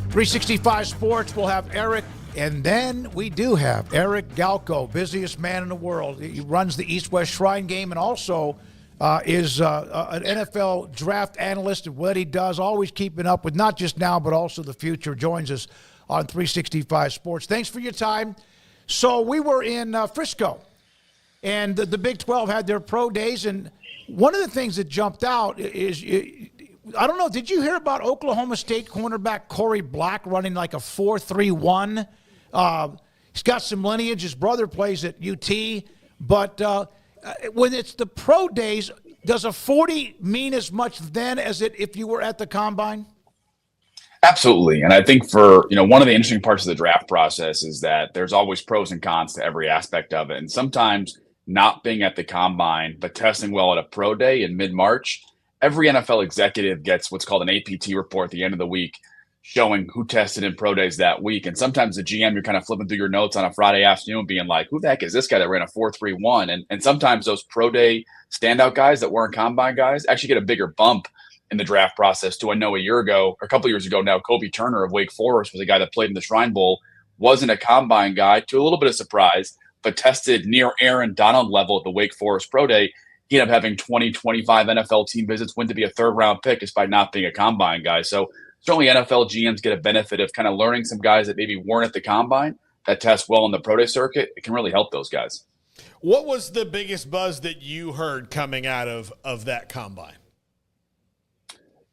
365 Sports will have Eric, and then we do have Eric Galko, busiest man in the world. He runs the East-West Shrine Game and also is an NFL draft analyst, and what he does, always keeping up with not just now but also the future, joins us on 365 Sports. Thanks for your time. So we were in Frisco, and the Big 12 had their pro days, and one of the things that jumped out is, I don't know, did you hear about Oklahoma State cornerback Corey Black running like a 4.31? He's got some lineage. His brother plays at UT, but when it's the pro days, does a 40 mean as much then as it if you were at the combine? Absolutely. And I think for, one of the interesting parts of the draft process is that there's always pros and cons to every aspect of it. And sometimes not being at the combine, but testing well at a pro day in mid-March, every NFL executive gets what's called an APT report at the end of the week showing who tested in pro days that week. And sometimes the GM, you're kind of flipping through your notes on a Friday afternoon being like, who the heck is this guy that ran a 4.31? And sometimes those pro day standout guys that weren't combine guys actually get a bigger bump in the draft process too. I know a year ago, or a couple of years ago now, Kobe Turner of Wake Forest was a guy that played in the Shrine Bowl, wasn't a combine guy, to a little bit of surprise, but tested near Aaron Donald level at the Wake Forest Pro Day. He ended up having 20, 25 NFL team visits, went to be a third-round pick despite not being a combine guy. So certainly NFL GMs get a benefit of kind of learning some guys that maybe weren't at the combine that test well in the pro day circuit. It can really help those guys. What was the biggest buzz that you heard coming out of that combine?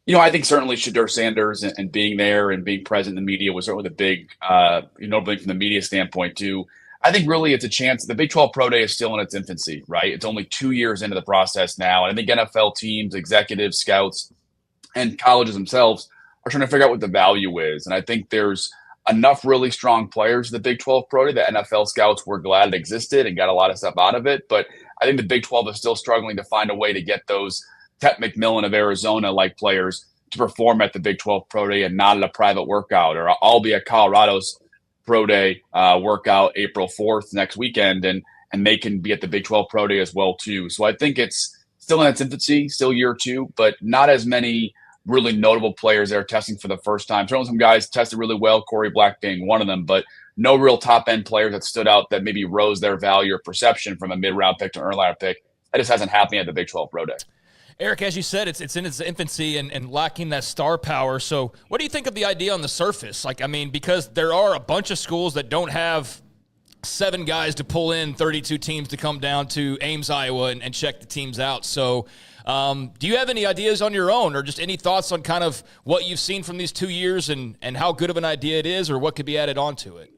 I think certainly Shedeur Sanders and being there and being present in the media was certainly the big, notable from the media standpoint too. I think really it's a chance. The Big 12 Pro Day is still in its infancy, right? It's only 2 years into the process now. And I think NFL teams, executives, scouts, and colleges themselves are trying to figure out what the value is. And I think there's enough really strong players in the Big 12 Pro Day that NFL scouts were glad it existed and got a lot of stuff out of it. But I think the Big 12 is still struggling to find a way to get those Tet McMillan of Arizona-like players to perform at the Big 12 Pro Day and not at a private workout, or I'll be at Colorado's Pro Day workout April 4th next weekend, and they can be at the Big 12 Pro Day as well too. So I think it's still in its infancy, still year two, but not as many really notable players that are testing for the first time. Certainly some guys tested really well, Corey Black being one of them, but no real top-end players that stood out that maybe rose their value or perception from a mid-round pick to an early-round pick. That just hasn't happened at the Big 12 Pro Day. Eric, as you said, it's in its infancy and lacking that star power. So what do you think of the idea on the surface? Because there are a bunch of schools that don't have 7 guys to pull in 32 teams to come down to Ames, Iowa, and check the teams out. So do you have any ideas on your own, or just any thoughts on kind of what you've seen from these 2 years and how good of an idea it is, or what could be added on to it?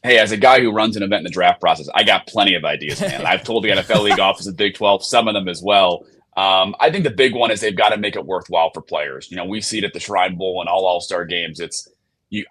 Hey, as a guy who runs an event in the draft process, I got plenty of ideas, man. I've told the NFL League office of Big 12, some of them as well. I think the big one is they've got to make it worthwhile for players. We see it at the Shrine Bowl and all All-Star games.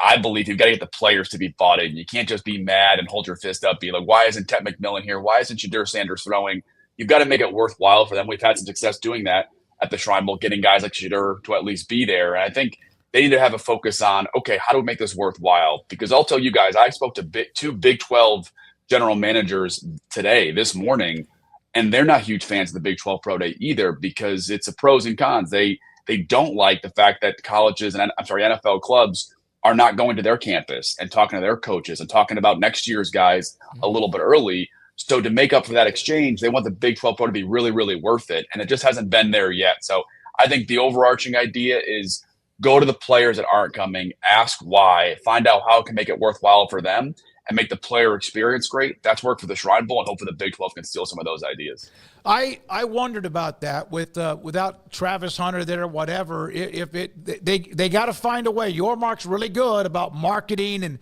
I believe you've got to get the players to be bought in. You can't just be mad and hold your fist up, be like, why isn't Tet McMillan here? Why isn't Shedeur Sanders throwing? You've got to make it worthwhile for them. We've had some success doing that at the Shrine Bowl, getting guys like Shedeur to at least be there. And I think they need to have a focus on, okay, how do we make this worthwhile? Because I'll tell you guys, I spoke to 2 Big 12 general managers this morning, and they're not huge fans of the Big 12 Pro Day either, because it's a pros and cons. They don't like the fact that colleges and NFL clubs are not going to their campus and talking to their coaches and talking about next year's guys a little bit early. So to make up for that exchange, they want the Big 12 Pro to be really, really worth it. And it just hasn't been there yet. So I think the overarching idea is go to the players that aren't coming, ask why, find out how it can make it worthwhile for them, and make the player experience great. That's worked for the Shrine Bowl, and hopefully the Big 12 can steal some of those ideas. I wondered about that without Travis Hunter there or whatever. They got to find a way. Your mark's really good about marketing and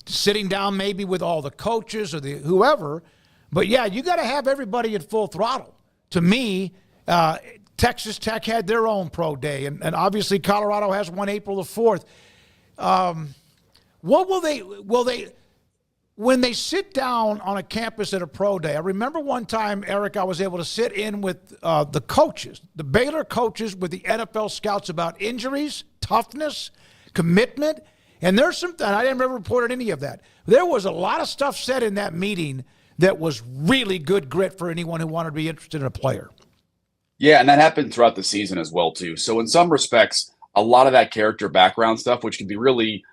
sitting down maybe with all the coaches or the whoever. But, yeah, you got to have everybody at full throttle. To me, Texas Tech had their own pro day, and obviously Colorado has one April the 4th. What will they when they sit down on a campus at a pro day? I remember one time, Eric, I was able to sit in with the coaches, the Baylor coaches with the NFL scouts about injuries, toughness, commitment, and there's some, and I never reported any of that. There was a lot of stuff said in that meeting that was really good grit for anyone who wanted to be interested in a player. Yeah, and that happened throughout the season as well, too. So in some respects, a lot of that character background stuff, which can be really,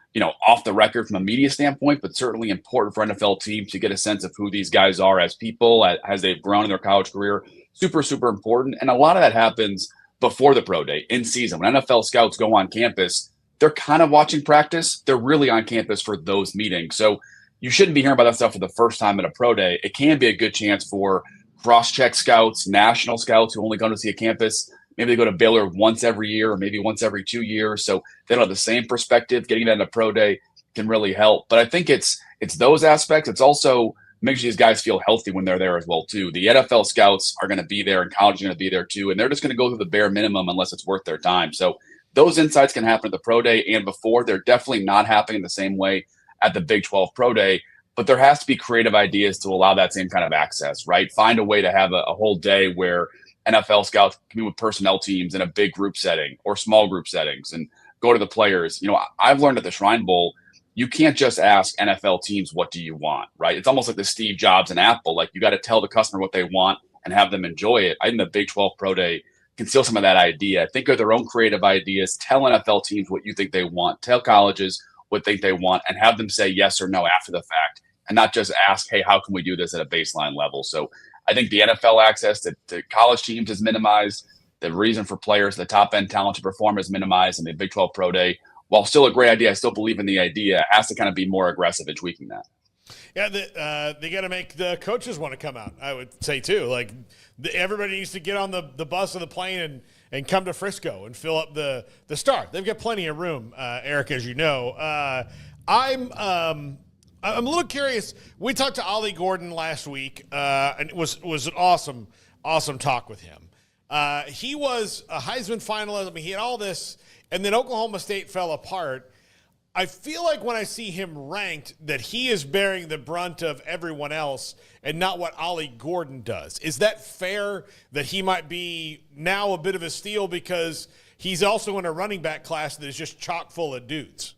off the record from a media standpoint, but certainly important for NFL teams to get a sense of who these guys are as people, as they've grown in their college career. Super, super important. And a lot of that happens before the pro day, in season. When NFL scouts go on campus, they're kind of watching practice. They're really on campus for those meetings. So you shouldn't be hearing about that stuff for the first time at a pro day. It can be a good chance for cross-check scouts, national scouts who only go to see a campus. Maybe they go to Baylor once every year or maybe once every 2 years. So they don't have the same perspective. Getting that in a pro day can really help. But I think it's those aspects. It's also make sure these guys feel healthy when they're there as well, too. The NFL scouts are going to be there and college is going to be there, too. And they're just going to go through the bare minimum unless it's worth their time. So those insights can happen at the pro day and before. They're definitely not happening the same way at the Big 12 pro day. But there has to be creative ideas to allow that same kind of access, right? Find a way to have a whole day where NFL scouts can be with personnel teams in a big group setting or small group settings and go to the players. I've learned at the Shrine Bowl, you can't just ask NFL teams, what do you want, right? It's almost like the Steve Jobs and Apple. Like, you got to tell the customer what they want and have them enjoy it. I think the Big 12 Pro Day can steal some of that idea. Think of their own creative ideas. Tell NFL teams what you think they want. Tell colleges what they want and have them say yes or no after the fact and not just ask, hey, how can we do this at a baseline level? So I think the NFL access to college teams is minimized. The reason for players, the top-end talent to perform is minimized in the Big 12 Pro Day. While still a great idea, I still believe in the idea. It has to kind of be more aggressive in tweaking that. Yeah, they got to make the coaches want to come out, I would say, too. Like, everybody needs to get on the bus or the plane and come to Frisco and fill up the Star. They've got plenty of room, Eric, as you know. I'm a little curious. We talked to Ollie Gordon last week, and it was an awesome talk with him. He was a Heisman finalist. I mean, he had all this, and then Oklahoma State fell apart. I feel like when I see him ranked that he is bearing the brunt of everyone else and not what Ollie Gordon does. Is that fair that he might be now a bit of a steal because he's also in a running back class that is just chock full of dudes?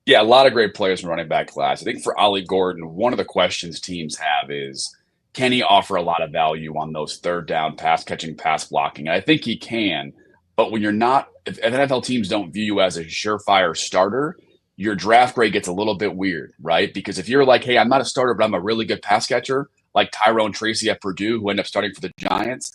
Yeah, a lot of great players in running back class. I think for Ollie Gordon, one of the questions teams have is, can he offer a lot of value on those third down pass catching, pass blocking? And I think he can. But when you're not, if NFL teams don't view you as a surefire starter, your draft grade gets a little bit weird, right? Because if you're like, hey, I'm not a starter, but I'm a really good pass catcher, like Tyrone Tracy at Purdue, who ended up starting for the Giants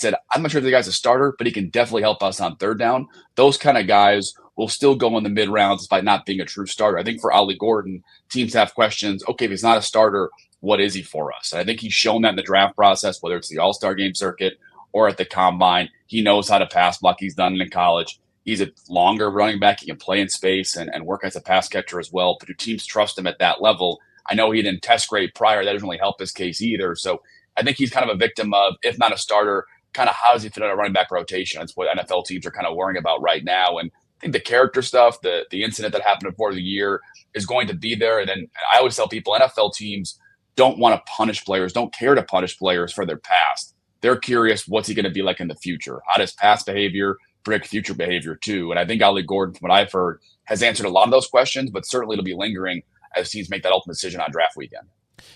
said, I'm not sure if the guy's a starter, but he can definitely help us on third down. Those kind of guys will still go in the mid rounds despite not being a true starter. I think for Ollie Gordon, teams have questions. Okay, if he's not a starter, what is he for us? And I think he's shown that in the draft process, whether it's the All-Star game circuit or at the combine. He knows how to pass block. He's done it in college. He's a longer running back. He can play in space and work as a pass catcher as well. But do teams trust him at that level? I know he didn't test great prior. That doesn't really help his case either. So I think he's kind of a victim of, if not a starter, kind of how does he fit in a running back rotation? That's what NFL teams are kind of worrying about right now. And I think the character stuff, the incident that happened before the year is going to be there. And then I always tell people, NFL teams don't want to punish players, don't care to punish players for their past. They're curious, what's he going to be like in the future? How does past behavior predict future behavior too? And I think Ollie Gordon, from what I've heard, has answered a lot of those questions, but certainly it'll be lingering as teams make that ultimate decision on draft weekend.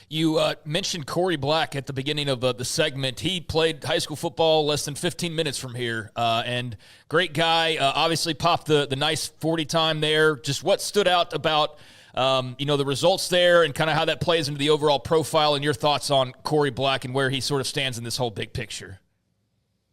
You mentioned Corey Black at the beginning of the segment. He played high school football less than 15 minutes from here, and great guy. Obviously popped the nice 40 time there. Just what stood out about the results there and kind of how that plays into the overall profile and your thoughts on Corey Black and where he sort of stands in this whole big picture.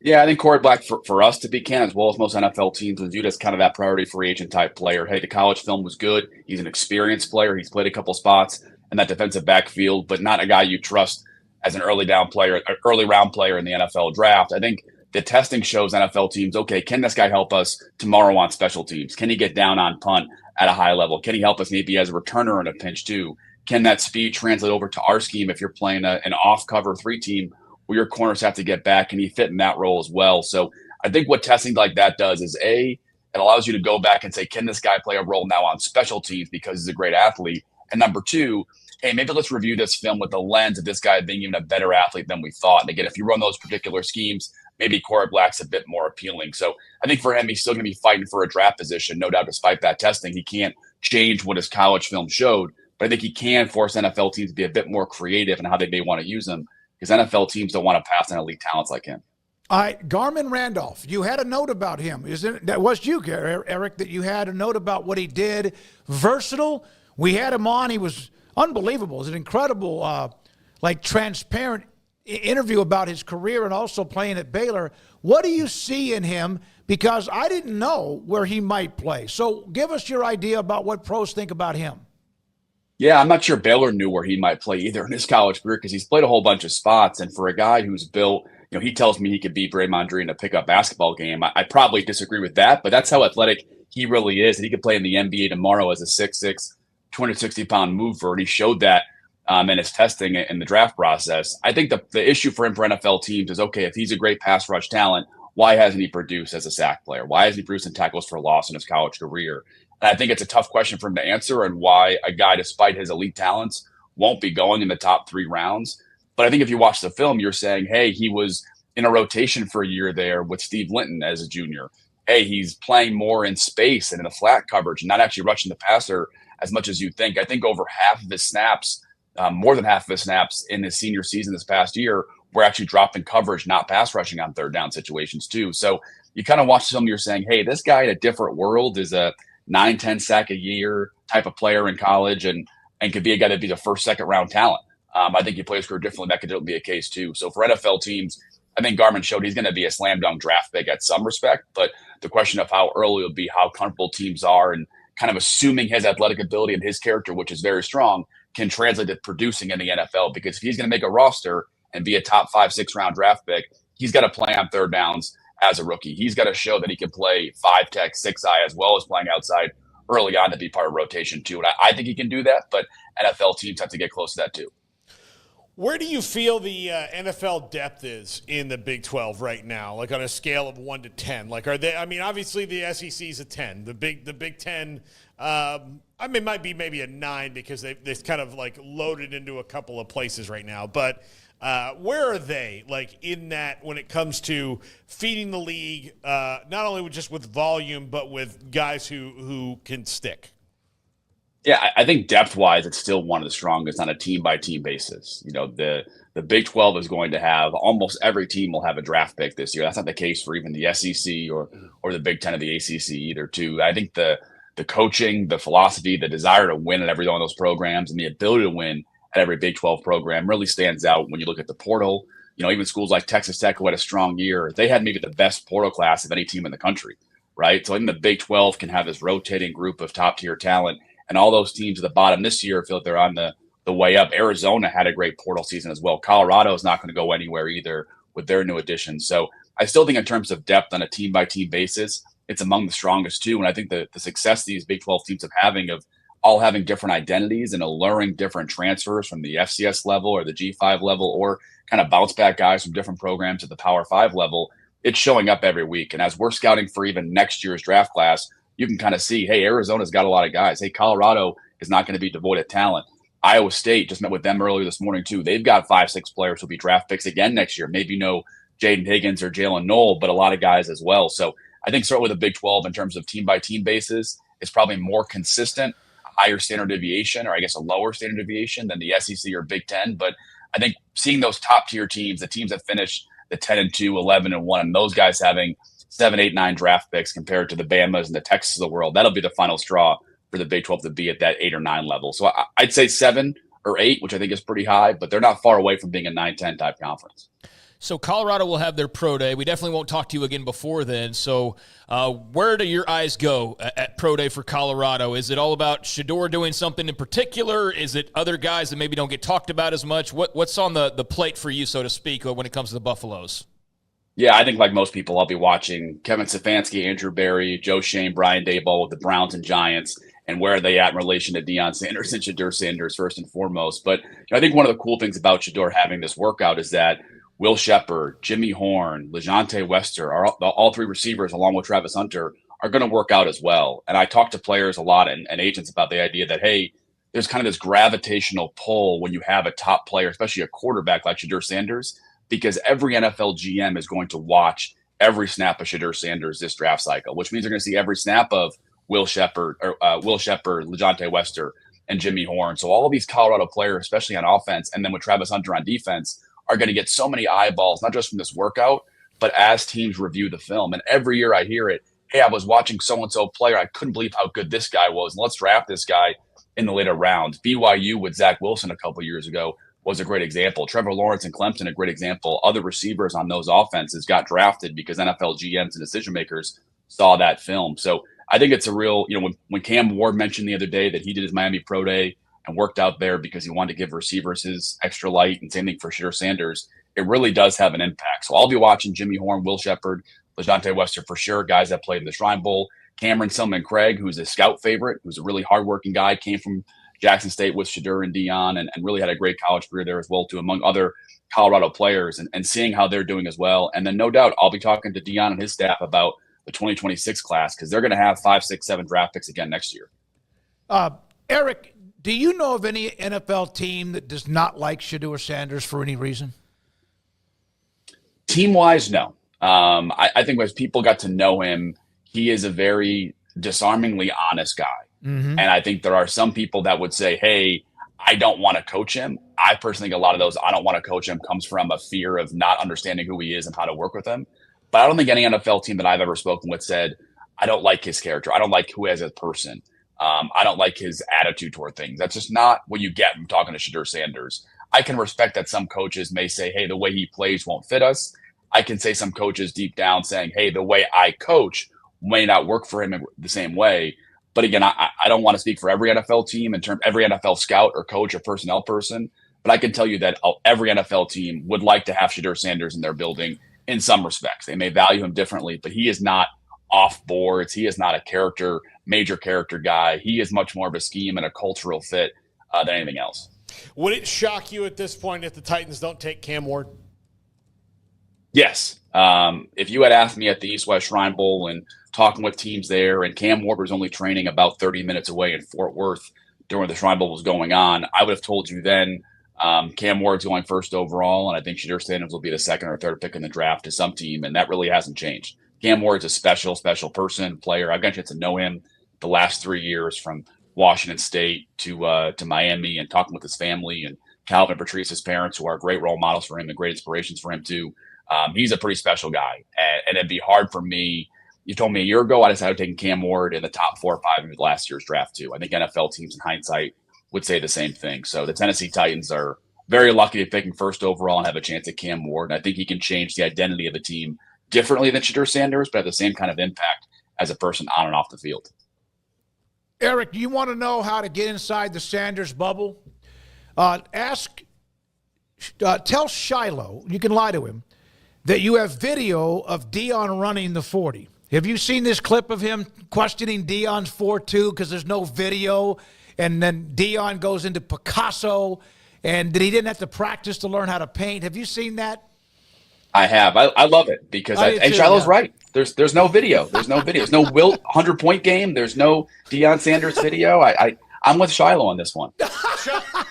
Yeah, I think Corey Black, for us to be Ken, as well as most NFL teams, was viewed as kind of that priority free agent type player. Hey, the college film was good. He's an experienced player. He's played a couple spots in that defensive backfield, but not a guy you trust as an early round player in the NFL draft. I think the testing shows NFL teams, okay, can this guy help us tomorrow on special teams? Can he get down on punt at a high level? Can he help us maybe as a returner in a pinch too? Can that speed translate over to our scheme if you're playing an off cover 3 team where your corners have to get back? Can he fit in that role as well? So I think what testing like that does is it allows you to go back and say, can this guy play a role now on special teams because he's a great athlete? And number 2, hey, maybe let's review this film with the lens of this guy being even a better athlete than we thought. And again, if you run those particular schemes, maybe Corey Black's a bit more appealing. So I think for him, he's still going to be fighting for a draft position. No doubt, despite that testing, he can't change what his college film showed. But I think he can force NFL teams to be a bit more creative in how they may want to use him, because NFL teams don't want to pass on elite talents like him. All right, Garmin Randolph, you had a note about him. That was you, Eric, that you had a note about what he did. Versatile. We had him on. He was unbelievable. It was an incredible, transparent interview about his career and also playing at Baylor. What do you see in him? Because I didn't know where he might play. So give us your idea about what pros think about him. Yeah, I'm not sure Baylor knew where he might play either in his college career, because he's played a whole bunch of spots. And for a guy who's built, he tells me he could beat Draymond Green in a pickup basketball game. I probably disagree with that, but that's how athletic he really is. And he could play in the NBA tomorrow as a 6'6", 260-pound mover. And he showed that in his testing in the draft process. I think the issue for him for NFL teams is, okay, if he's a great pass rush talent, why hasn't he produced as a sack player? Why hasn't he produced in tackles for loss in his college career? And I think it's a tough question for him to answer, and why a guy, despite his elite talents, won't be going in the top 3 rounds. But I think if you watch the film, you're saying, hey, he was in a rotation for a year there with Steve Linton as a junior. Hey, he's playing more in space and in the flat coverage, not actually rushing the passer as much as you think. I think over half of his snaps, more than half of his snaps in his senior season this past year, were actually dropping coverage, not pass rushing on third down situations too. So you kind of watch the film, you're saying, hey, this guy in a different world is a 9-10 sack a year type of player in college, and could be a guy that'd be the first, second round talent. I think he plays career differently. That could be a case too. So for NFL teams, I think Garmin showed he's going to be a slam dunk draft pick at some respect, but the question of how early will be how comfortable teams are, and kind of assuming his athletic ability and his character, which is very strong, can translate to producing in the NFL. Because if he's going to make a roster and be a top 5-6 round draft pick, he's got to play on third downs as a rookie. He's got to show that he can play 5-tech, 6-eye, as well as playing outside early on to be part of rotation too. And I think he can do that, but NFL teams have to get close to that too. Where do you feel the NFL depth is in the Big 12 right now, like on a scale of 1 to 10? Like, are they? I mean, obviously the SEC is a 10. The Big 10, might be maybe a 9, because they've kind of like loaded into a couple of places right now. But where are they, like, in that when it comes to feeding the league, not only just with volume, but with guys who can stick? Yeah, I think depth-wise, it's still one of the strongest on a team-by-team basis. The Big 12 is going to have, almost every team will have a draft pick this year. That's not the case for even the SEC or the Big 10 of the ACC either, too. I think the coaching, the philosophy, the desire to win at every one of those programs, and the ability to win at every Big 12 program really stands out when you look at the portal. Even schools like Texas Tech, who had a strong year, they had maybe the best portal class of any team in the country, right? So I think the Big 12 can have this rotating group of top-tier talent. And all those teams at the bottom this year feel like they're on the way up. Arizona had a great portal season as well. Colorado is not going to go anywhere either with their new additions. So I still think in terms of depth on a team-by-team basis, it's among the strongest too. And I think the success these Big 12 teams are having, of all having different identities and alluring different transfers from the FCS level or the G5 level, or kind of bounce back guys from different programs at the Power 5 level, it's showing up every week. And as we're scouting for even next year's draft class, you can kind of see, hey, Arizona's got a lot of guys. Hey, Colorado is not going to be devoid of talent. Iowa State, just met with them earlier this morning too. They've got 5-6 players who'll be draft picks again next year. Maybe no Jaden Higgins or Jalen Knoll, but a lot of guys as well. So I think certainly with the Big 12 in terms of team-by-team basis, it's probably more consistent, a higher standard deviation, or I guess a lower standard deviation than the SEC or Big 10. But I think seeing those top-tier teams, the teams that finish the 10-2, 11-1, and those guys having 7, 8, 9 draft picks compared to the Bamas and the Texas of the world, that'll be the final straw for the Big 12 to be at that 8 or 9 level. So I'd say 7 or 8, which I think is pretty high, but they're not far away from being a 9-10 type conference. So Colorado will have their pro day. We definitely won't talk to you again before then. So where do your eyes go at pro day for Colorado? Is it all about Shedeur doing something in particular? Is it other guys that maybe don't get talked about as much? What's on the plate for you, so to speak, when it comes to the Buffaloes? Yeah, I think like most people, I'll be watching Kevin Stefanski, Andrew Berry, Joe Shane, Brian Daboll with the Browns and Giants, and where are they at in relation to Deion Sanders and Shador Sanders first and foremost. But I think one of the cool things about Shador having this workout is that Will Shepard, Jimmy Horn, LeJontay Wester, all three receivers, along with Travis Hunter, are going to work out as well. And I talk to players a lot and agents about the idea that, hey, there's kind of this gravitational pull when you have a top player, especially a quarterback like Shador Sanders, because every NFL GM is going to watch every snap of Shador Sanders this draft cycle, which means they're going to see every snap of Will Shepard, LeJontay Wester, and Jimmy Horn. So all of these Colorado players, especially on offense, and then with Travis Hunter on defense, are going to get so many eyeballs, not just from this workout, but as teams review the film. And every year I hear it, hey, I was watching so-and-so player. I couldn't believe how good this guy was. And let's draft this guy in the later rounds. BYU with Zach Wilson a couple years ago was a great example. Trevor Lawrence and Clemson, a great example. Other receivers on those offenses got drafted because NFL GMs and decision makers saw that film. So I think it's a real, when Cam Ward mentioned the other day that he did his Miami Pro Day and worked out there because he wanted to give receivers his extra light, and same thing for Shador Sanders, it really does have an impact. So I'll be watching Jimmy Horn, Will Shepard, LeJontay Wester for sure, guys that played in the Shrine Bowl. Cameron Silman Craig, who's a scout favorite, who's a really hardworking guy, came from Jackson State with Shador and Deion, and really had a great college career there as well, too, among other Colorado players, and seeing how they're doing as well. And then no doubt I'll be talking to Deion and his staff about the 2026 class because they're going to have 5, 6, 7 draft picks again next year. Eric, do you know of any NFL team that does not like Shador Sanders for any reason? Team-wise, no. I think as people got to know him, he is a very disarmingly honest guy. Mm-hmm. And I think there are some people that would say, hey, I don't want to coach him. I personally think a lot of those I don't want to coach him comes from a fear of not understanding who he is and how to work with him. But I don't think any NFL team that I've ever spoken with said, I don't like his character. I don't like who he is as a person. I don't like his attitude toward things. That's just not what you get from talking to Shador Sanders. I can respect that some coaches may say, hey, the way he plays won't fit us. I can say some coaches deep down saying, hey, the way I coach may not work for him in the same way. But again, I don't want to speak for every NFL team in terms every NFL scout or coach or personnel person. But I can tell you that every NFL team would like to have Shador Sanders in their building in some respects. They may value him differently, but he is not off boards. He is not a major character guy. He is much more of a scheme and a cultural fit than anything else. Would it shock you at this point if the Titans don't take Cam Ward? Yes. If you had asked me at the East-West Shrine Bowl and talking with teams there, and Cam Ward was only training about 30 minutes away in Fort Worth during the Shrine Bowl was going on, I would have told you then Cam Ward's going first overall, and I think Shador Sanders will be the second or third pick in the draft to some team, and that really hasn't changed. Cam Ward's a special person, player. I've got a chance to know him the last 3 years from Washington State to Miami and talking with his family and Calvin and Patrice's parents, who are great role models for him and great inspirations for him too. He's a pretty special guy, and it'd be hard for me. You told me a year ago I decided taking Cam Ward in the top 4 or 5 of last year's draft too. I think NFL teams in hindsight would say the same thing. So the Tennessee Titans are very lucky to pick him first overall and have a chance at Cam Ward. And I think he can change the identity of the team differently than Shador Sanders, but have the same kind of impact as a person on and off the field. Eric, do you want to know how to get inside the Sanders bubble? Tell Shiloh, you can lie to him, that you have video of Deion running the 40. Have you seen this clip of him questioning Deion's 4.2 because there's no video, and then Deion goes into Picasso, and that he didn't have to practice to learn how to paint? Have you seen that? I have. I love it because and Shiloh's right. There's no video. There's no video. There's no Wilt 100-point game. There's no Deion Sanders video. I'm with Shiloh on this one.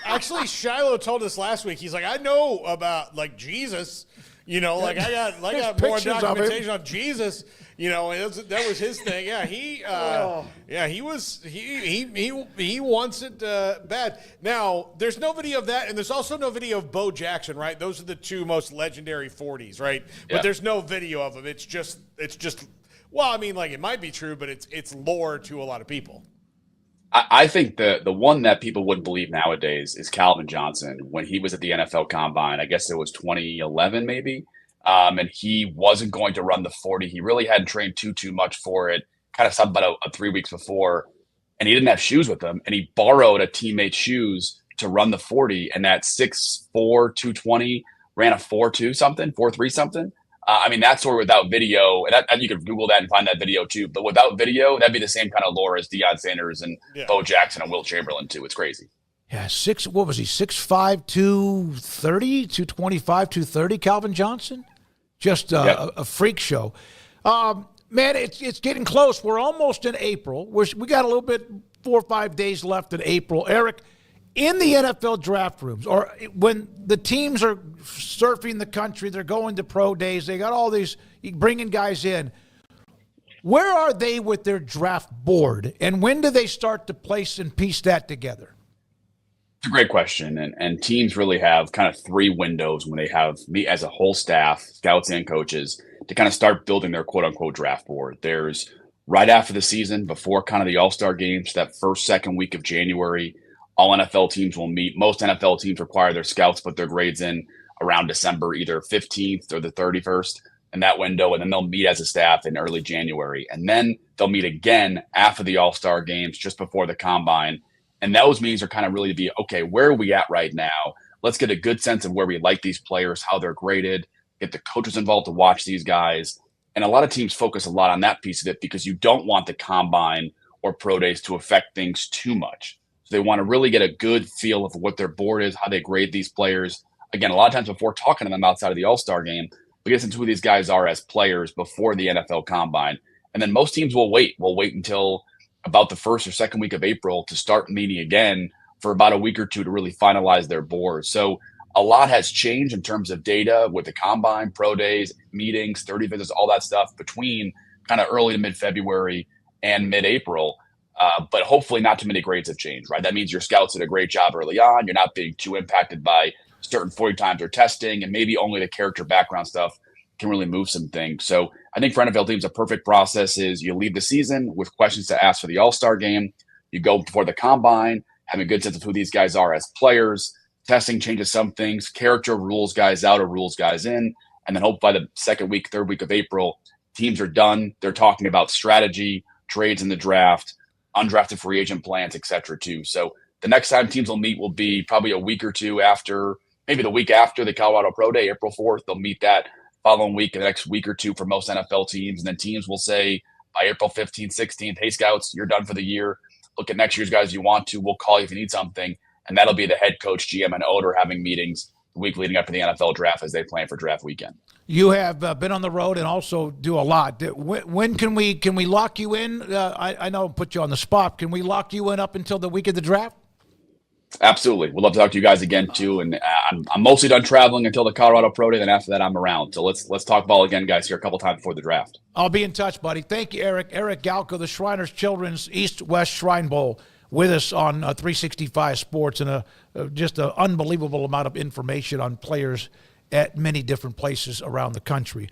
Actually, Shiloh told us last week. He's like, I know about Jesus. I got more documentation on Jesus. That was his thing. Yeah, he wants it bad. Now, there's no video of that, and there's also no video of Bo Jackson, right? Those are the two most legendary 40s, right? Yeah. But there's no video of them. It's just. Well, I mean, like it might be true, but it's lore to a lot of people. I think the one that people wouldn't believe nowadays is Calvin Johnson when he was at the NFL Combine. I guess it was 2011 maybe. And he wasn't going to run the 40. He really hadn't trained too much for it. Kind of subbed about 3 weeks before, and he didn't have shoes with him. And he borrowed a teammate's shoes to run the 40. And that 6'4", 220 ran a 4.2 something, 4.3 something. I mean, that's where without video, and you could Google that and find that video too. But without video, that'd be the same kind of lore as Deion Sanders and Bo Jackson and Will Chamberlain too. It's crazy. Yeah, what was he, 6'5", 230, 225, 230, Calvin Johnson? Just a freak show. Man, it's getting close. We're almost in April. We got a little bit, 4 or 5 days left in April. Eric, in the NFL draft rooms, or when the teams are surfing the country, they're going to pro days, they got all these, bringing guys in. Where are they with their draft board, and when do they start to place and piece that together? It's a great question. And teams really have kind of 3 windows when they have me as a whole staff, scouts and coaches, to kind of start building their quote unquote draft board. There's right after the season, before kind of the All-Star games, that first, second week of January, all NFL teams will meet. Most NFL teams require their scouts put their grades in around December, either 15th or the 31st in that window. And then they'll meet as a staff in early January. And then they'll meet again after the All-Star games, just before the combine. And those meetings are kind of really to be, okay, where are we at right now? Let's get a good sense of where we like these players, how they're graded, get the coaches involved to watch these guys. And a lot of teams focus a lot on that piece of it because you don't want the combine or pro days to affect things too much. So they want to really get a good feel of what their board is, how they grade these players. Again, a lot of times before talking to them outside of the All-Star game, we get into who these guys are as players before the NFL combine. And then most teams will wait. We'll wait until about the first or second week of April to start meeting again for about a week or two to really finalize their board. So a lot has changed in terms of data with the combine, pro days, meetings, 30 visits, all that stuff between kind of early to mid-February and mid-April. But hopefully not too many grades have changed, right? That means your scouts did a great job early on. You're not being too impacted by certain 40 times they're testing, and maybe only the character background stuff can really move some things. So I think for NFL teams, a perfect process is you leave the season with questions to ask for the All-Star game. You go before the combine, have a good sense of who these guys are as players. Testing changes some things. Character rules guys out or rules guys in. And then hope by the second week, third week of April, teams are done. They're talking about strategy, trades in the draft, undrafted free agent plans, et cetera, too. So the next time teams will meet will be probably a week or two after, maybe the week after the Colorado Pro Day, April 4th. They'll meet that following week, the next week or two for most NFL teams. And then teams will say by April 15th, 16th, hey, scouts, you're done for the year. Look at next year's guys you want to. We'll call you if you need something. And that'll be the head coach, GM, and owner having meetings the week leading up to the NFL draft as they plan for draft weekend. You have been on the road and also do a lot. When can we lock you in? I know I'll put you on the spot. Can we lock you in up until the week of the draft? Absolutely. We'd love to talk to you guys again, too. And I'm mostly done traveling until the Colorado Pro Day. Then after that, I'm around. So let's talk ball again, guys, here a couple times before the draft. I'll be in touch, buddy. Thank you, Eric. Eric Galko, the Shriners Children's East-West Shrine Bowl, with us on 365 Sports, and just an unbelievable amount of information on players at many different places around the country.